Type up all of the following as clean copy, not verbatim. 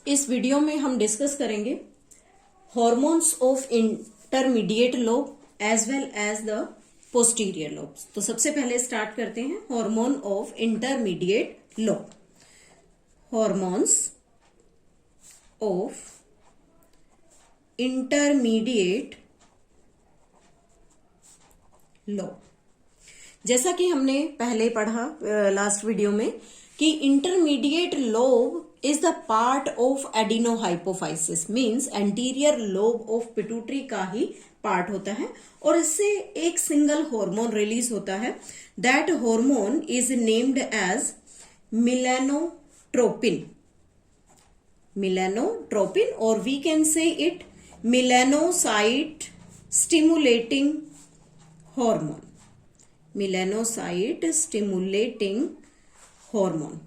इस वीडियो में हम डिस्कस करेंगे hormones of intermediate lobe as well as the posterior lobe. तो सबसे पहले स्टार्ट करते हैं hormone of intermediate lobe. Hormones of intermediate lobe, जैसा कि हमने पहले पढ़ा लास्ट वीडियो में कि intermediate lobe is the part of adenohypophysis, means anterior lobe of pituitary का ही पार्ट होता है और इससे एक सिंगल हार्मोन रिलीज होता है। That hormone is named as melanotropin. Melanotropin, और we can say it melanocyte stimulating hormone. melanocyte stimulating hormone.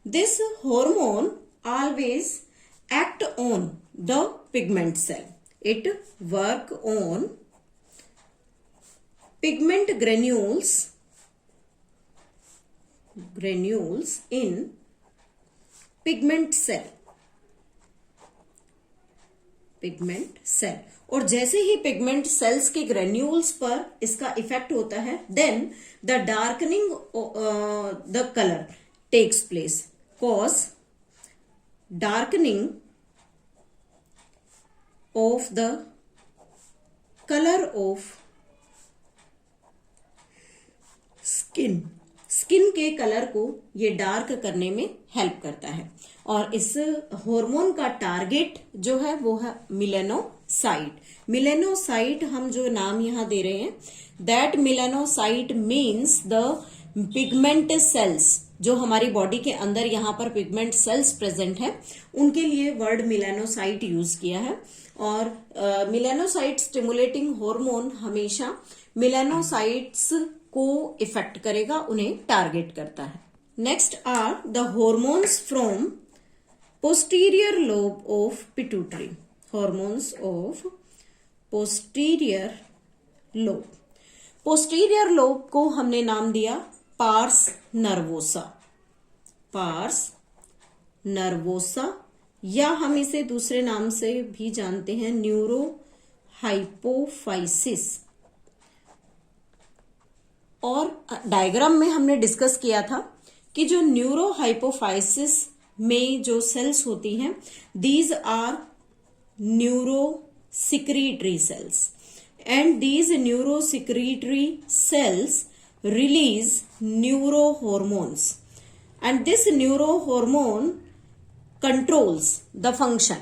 This hormone always act on the pigment cell. It work on pigment granules in pigment cell. और जैसे ही pigment cells के granules पर इसका effect होता है, then the darkening the colour takes place. Cause darkening of the colour of skin के colour को ये डार्क करने में हेल्प करता है। और इस हार्मोन का टारगेट जो है वो है मेलानोसाइट। मेलानोसाइट हम जो नाम यहां दे रहे हैं, that melanocyte means the pigment cells. जो हमारी बॉडी के अंदर यहां पर पिगमेंट सेल्स प्रेजेंट है, उनके लिए वर्ड मेलानोसाइट यूज किया है। और मेलानोसाइट स्टिमुलेटिंग हार्मोन हमेशा मेलानोसाइट्स को इफेक्ट करेगा, उन्हें टारगेट करता है। Next are the hormones from posterior lobe of pituitary. Hormones of posterior lobe. Posterior lobe को हमने नाम दिया पार्स नर्वोसा। पार्स नर्वोसा, या हम इसे दूसरे नाम से भी जानते हैं न्यूरो हाइपोफाइसिस। और डायग्राम में हमने डिस्कस किया था कि जो न्यूरो हाइपोफाइसिस में जो सेल्स होती हैं, these are neurosecretory cells, and these neurosecretory cells release neuro hormones, and this neuro hormone controls the function.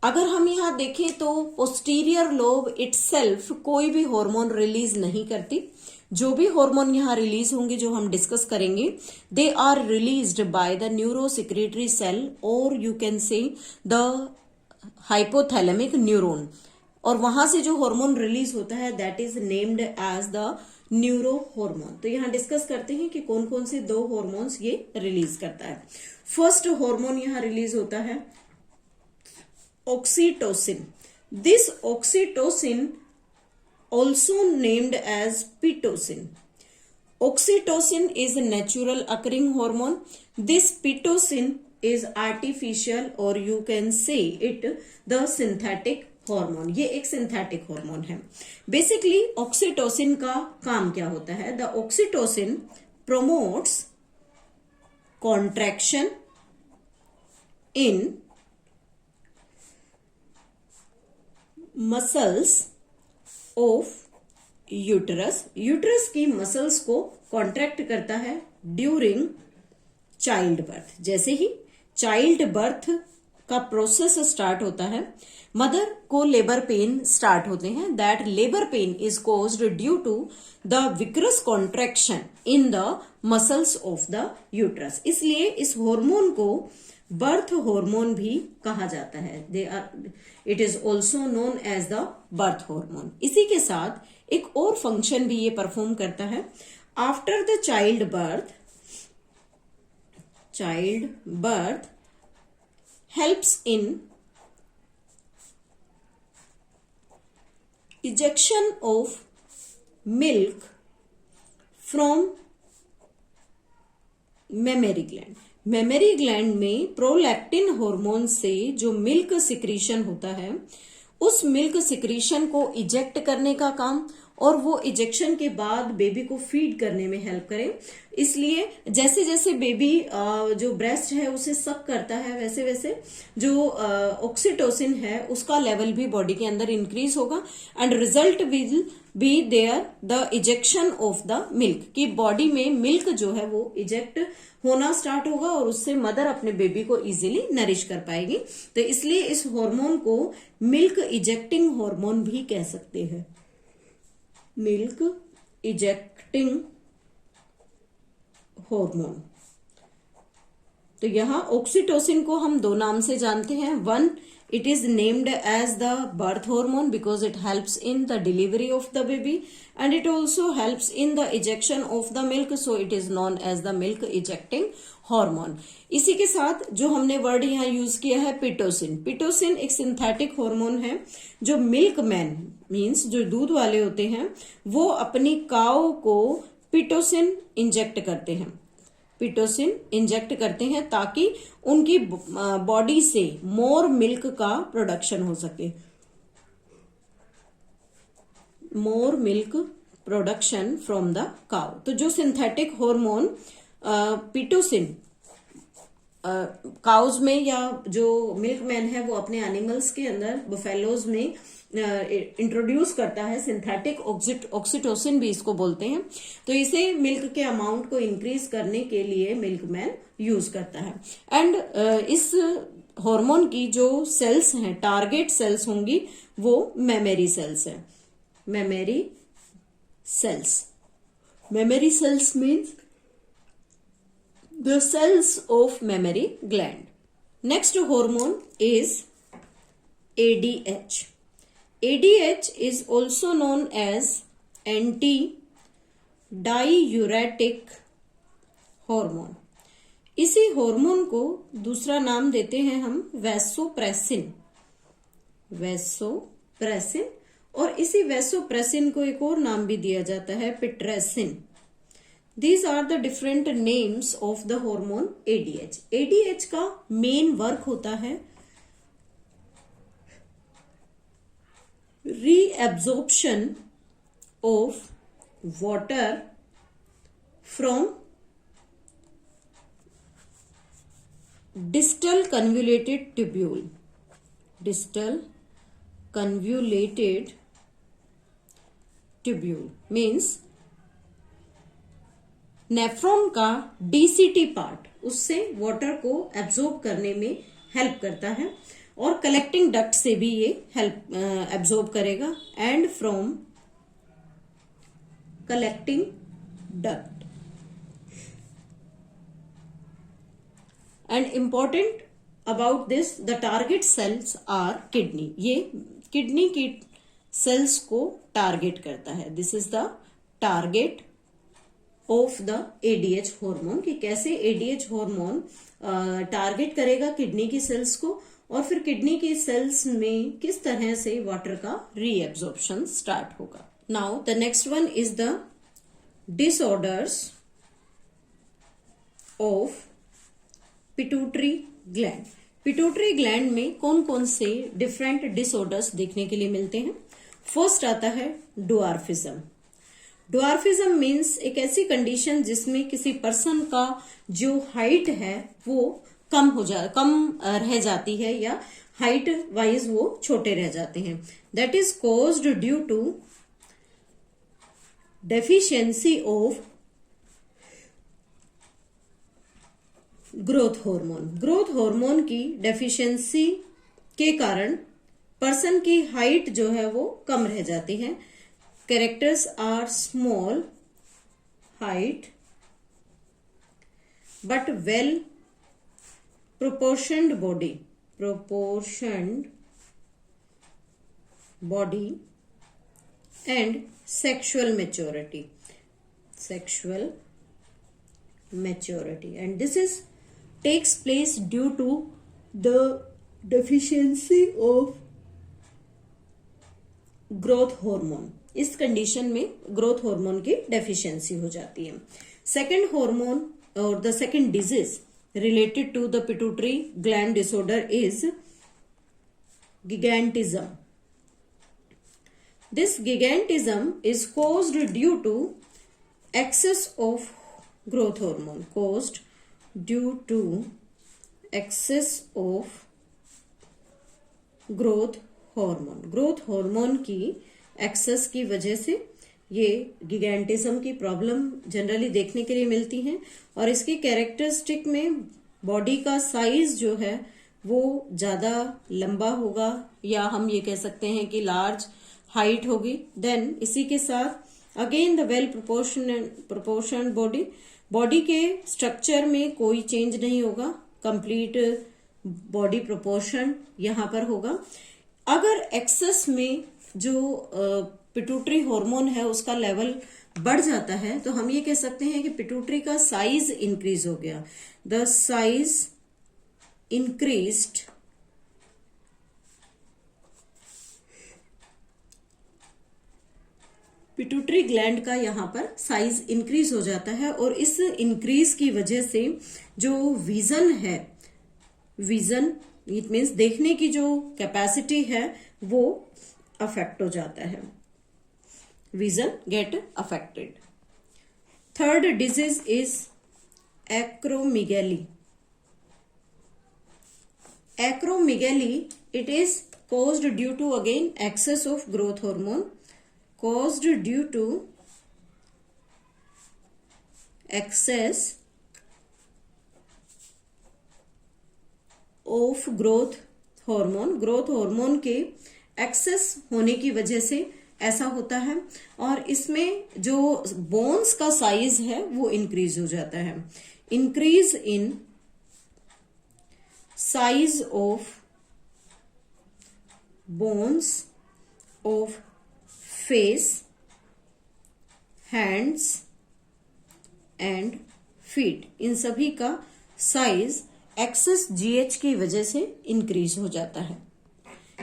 अगर हम यहां देखें तो पोस्टीरियर लोब इटसेल्फ कोई भी हार्मोन रिलीज नहीं करती। जो भी हार्मोन यहां रिलीज होंगे, जो हम डिस्कस करेंगे, they are released by the neurosecretory cell, और you can say the hypothalamic neuron. और वहां से जो हार्मोन रिलीज होता है, that is named as the neuro hormone. तो यहां डिस्कस करते हैं कि कौन कौन से दो हार्मोन्स ये रिलीज करता है। फर्स्ट हार्मोन यहां रिलीज होता है oxytocin. This oxytocin also named as pitocin. Oxytocin is a natural occurring hormone. This pitocin is artificial, or you can say it the synthetic hormone. ये एक synthetic hormone है। Basically oxytocin का काम क्या होता है? The oxytocin promotes contraction in muscles of uterus. Uterus की muscles को कॉन्ट्रैक्ट करता है ड्यूरिंग चाइल्ड बर्थ। जैसे ही चाइल्ड बर्थ का प्रोसेस स्टार्ट होता है, मदर को लेबर पेन स्टार्ट होते हैं। That labour pain is caused due to the vigorous contraction in the muscles of the uterus. इसलिए इस हार्मोन को बर्थ हार्मोन भी कहा जाता है। They are, it is also known as the birth hormone. इसी के साथ एक और फंक्शन भी ये परफॉर्म करता है। After the child birth helps in ejection of milk from mammary gland. Mammary gland में प्रोलैक्टिन हार्मोन से जो मिल्क सिक्रीशन होता है, उस मिल्क सिक्रीशन को इजेक्ट करने का काम, और वो इजेक्शन के बाद बेबी को फीड करने में हेल्प करें। इसलिए जैसे जैसे बेबी जो ब्रेस्ट है उसे सक करता है, वैसे वैसे जो ऑक्सीटोसिन है उसका लेवल भी बॉडी के अंदर इंक्रीज होगा, and result will be there the ejection of the milk, कि बॉडी में मिल्क जो है वो इजेक्ट होना स्टार्ट होगा और उससे मदर अपने बेबी को इजीली नरिश कर पाएगी। तो इसलिए इस हार्मोन को मिल्क इजेक्टिंग हार्मोन भी कह सकते हैं, मिल्क इजेक्टिंग हार्मोन। तो यहां ऑक्सीटोसिन को हम दो नाम से जानते हैं। One, it is named as the birth hormone because it helps in the delivery of the baby, and it also helps in the ejection of the milk, so it is known as the milk ejecting hormone। इसी के साथ जो हमने word यहाँ use किया है Pitocin. Pitocin एक synthetic hormone है जो मिल्क मैन मीन्स जो दूध वाले होते हैं वो अपनी काऊ को पिटोसिन इंजेक्ट करते हैं, पिटोसिन इंजेक्ट करते हैं ताकि उनकी बॉडी से मोर मिल्क का प्रोडक्शन हो सके, मोर milk production from the cow. तो जो सिंथेटिक हार्मोन पिटोसिन काउज में या जो मिल्क मैन है वो अपने एनिमल्स के अंदर बफेलोज में इंट्रोड्यूस करता है, सिंथेटिक ऑक्सीटोसिन भी इसको बोलते हैं। तो इसे मिल्क के अमाउंट को इंक्रीज करने के लिए मिल्कमैन यूज करता है। एंड इस हार्मोन की जो सेल्स हैं, टारगेट सेल्स होंगी, वो मेमरी सेल्स है। Memory sales, memory sales means the cells of mammary gland. Next hormone is ADH. ADH is also known as anti-diuretic hormone. इसी हार्मोन को दूसरा नाम देते हैं हम वैसोप्रेसिन, वैसोप्रेसिन, और इसी वैसोप्रेसिन को एक और नाम भी दिया जाता है पिट्रेसिन। These are the different names of the hormone ADH. ADH का मेन वर्क होता है reabsorption of water from distal convoluted tubule, distal convoluted tubule means nephron का डीसीटी पार्ट, उससे वाटर को एब्जॉर्ब करने में हेल्प करता है, और कलेक्टिंग डक्ट से भी ये हेल्प एब्जॉर्ब करेगा, and from collecting duct. And important about this, the target cells are kidney, ये किडनी की सेल्स को टारगेट करता है। This is the target of the ADH hormone, कि कैसे एडीएच हार्मोन टारगेट करेगा किडनी की सेल्स को, और फिर किडनी की सेल्स में किस तरह से वाटर का रीएब्जॉर्प्शन स्टार्ट होगा। Now the next one is the disorders of pituitary gland. Pituitary gland में कौन कौन से डिफरेंट डिसऑर्डर्स देखने के लिए मिलते हैं। फर्स्ट आता है ड्वार्फिज्म। ड्वार्फिज्म मीन्स एक ऐसी कंडीशन जिसमें किसी पर्सन का जो हाइट है वो कम रह जाती है, या हाइट वाइज वो छोटे रह जाते हैं। That is caused due to deficiency of growth hormone. Growth hormone की डेफिशिएंसी के कारण पर्सन की हाइट जो है वो कम रह जाती है। Characters are small height but well proportioned body, and sexual maturity, and this is takes place due to the deficiency of growth hormone। इस कंडीशन में ग्रोथ हार्मोन की डेफिशिएंसी हो जाती है। सेकंड हार्मोन और the second disease related to the pituitary gland disorder is gigantism. This gigantism is caused due to excess of growth hormone, caused due to excess of growth hormone. Growth hormone की access की वजह से ये गिगैंटिज्म की problem generally देखने के लिए मिलती है। और इसकी कैरेक्टरिस्टिक में बॉडी का साइज जो है वो ज्यादा लंबा होगा, या हम ये कह सकते हैं कि लार्ज हाइट होगी। देन इसी के साथ again the well proportion body के स्ट्रक्चर में कोई चेंज नहीं होगा, कंप्लीट बॉडी प्रोपोर्शन यहां पर होगा। अगर एक्सेस में जो पिट्यूटरी हार्मोन है उसका लेवल बढ़ जाता है तो हम ये कह सकते हैं कि पिट्यूटरी का साइज इंक्रीज हो गया। The size increased pituitary gland का यहां पर साइज इंक्रीज हो जाता है, और इस इंक्रीज की वजह से जो विजन है, विजन इट मीन्स देखने की जो कैपेसिटी है वो अफेक्ट हो जाता है, vision get affected. Third disease is acromegaly. Acromegaly it is caused due to again excess of growth hormone, caused due to excess of growth hormone। Growth hormone के access होने की वजह से ऐसा होता है, और इसमें जो बोन्स का साइज है वो इंक्रीज हो जाता है। Increase in size of bones of face, hands and feet, इन सभी का साइज एक्सेस जीएच की वजह से इंक्रीज हो जाता है।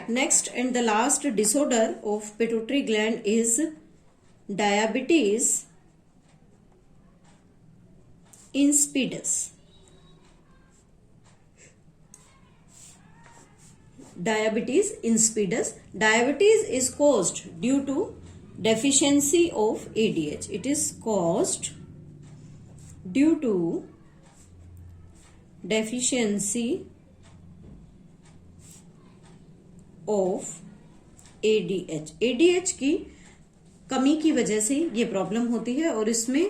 Next and the last disorder of pituitary gland is diabetes insipidus. Diabetes insipidus. Diabetes is caused due to deficiency of ADH. It is caused due to deficiency of ADH. ADH की कमी की वजह से ये problem होती है, और इसमें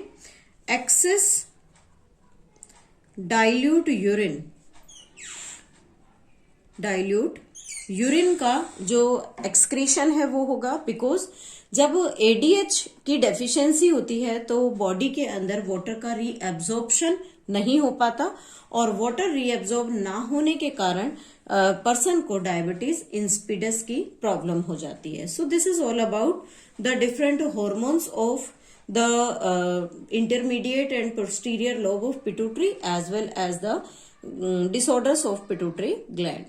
एक्सेस डाइल्यूट यूरिन का जो एक्सक्रीशन है वो होगा, बिकॉज जब एडीएच की डेफिशिएंसी होती है तो बॉडी के अंदर वाटर का रीएब्जॉर्प्शन नहीं हो पाता, और वाटर रीएब्जॉर्ब ना होने के कारण पर्सन को डायबिटीज इंसिपिडस की प्रॉब्लम हो जाती है। So this is all about the different hormones of the intermediate and posterior lobe of pituitary as well as the disorders of pituitary gland.